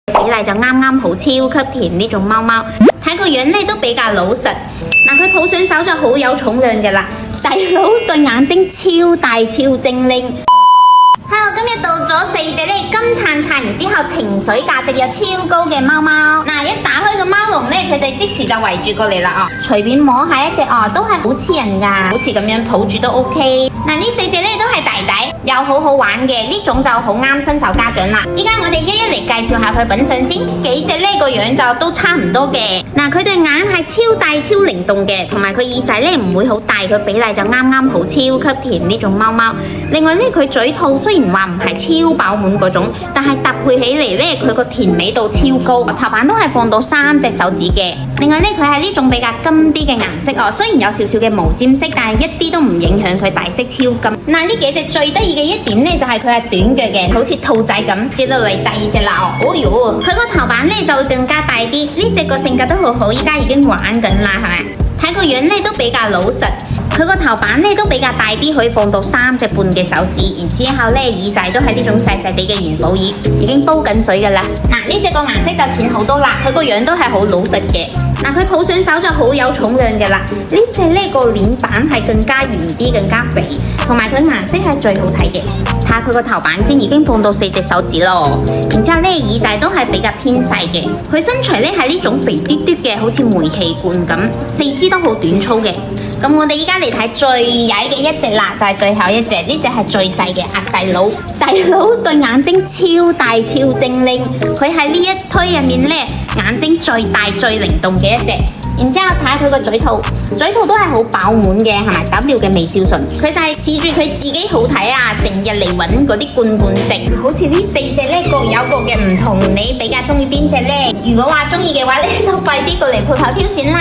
比例就啱啱好，超級甜呢種貓貓。睇個樣咧都比較老實。嗱，佢抱上手就好有重量嘅啦。細佬對眼睛超大超精靈。Hello， 今日到咗4隻咧金燦燦，然之後情緒價值又超高嘅貓貓。嗱，一打開個貓籠咧，佢哋即時就圍住過嚟啦。隨便摸下一隻都係好似人噶，好似咁樣抱住都 OK。嗱，呢4隻咧都係大大，又好好玩嘅，呢種就好啱新手家長啦。依家我哋一一嚟介紹下佢品相先。幾隻呢個樣就都差唔多嘅。嗱，佢對眼係超大超靈動嘅，同埋佢耳仔咧唔會好大，佢比例就啱啱好，超級甜呢種貓貓。另外咧，佢嘴套雖然話唔係超飽滿嗰種，但係搭配起嚟咧，佢個甜美度超高。頭版都係放到3隻手指嘅。另外咧，佢係呢種比較金啲嘅顏色雖然有少少嘅毛尖色，但係一啲都唔影響佢大色超金。嗱，呢幾隻最得意嘅一點咧，就係佢係短腳嘅，好似兔仔咁。接落嚟第2隻啦，哦喲，佢個頭版咧就會更加大啲。呢隻個性格都好好，依家已經玩緊啦，係咪？睇個樣咧都比較老實。佢個頭版咧都比較大啲，可以放到3隻半嘅手指，然之後咧耳仔都係呢種細細地嘅元寶耳，已經煲緊水噶啦。嗱，呢隻個顏色就淺好多啦，佢個樣都係好老實嘅。嗱，佢抱上手就好有重量嘅啦。呢隻呢個臉板係更加圓啲，更加肥，同埋佢顏色係最好睇嘅。睇下佢個頭版先，已經放到4隻手指咯。然之後咧耳仔都係比較偏細嘅，佢身材咧係呢種肥嘟嘟嘅，好似煤氣罐咁，四肢都好短粗嘅。咁我哋依家嚟睇最曳嘅一隻啦，就係最後一隻，呢隻係最細嘅細佬。細佬對眼睛超大超精靈，佢喺呢一堆入面咧眼睛最大最靈動嘅一隻。然之後睇下佢個嘴套，嘴套都係好飽滿嘅，係咪 W 嘅微笑唇？佢就係恃住佢自己好睇啊，成日嚟揾嗰啲罐罐食。好似呢4隻咧各有各嘅唔同，你比較中意邊隻呢？如果話中意嘅話咧，就快啲過嚟鋪頭挑選啦！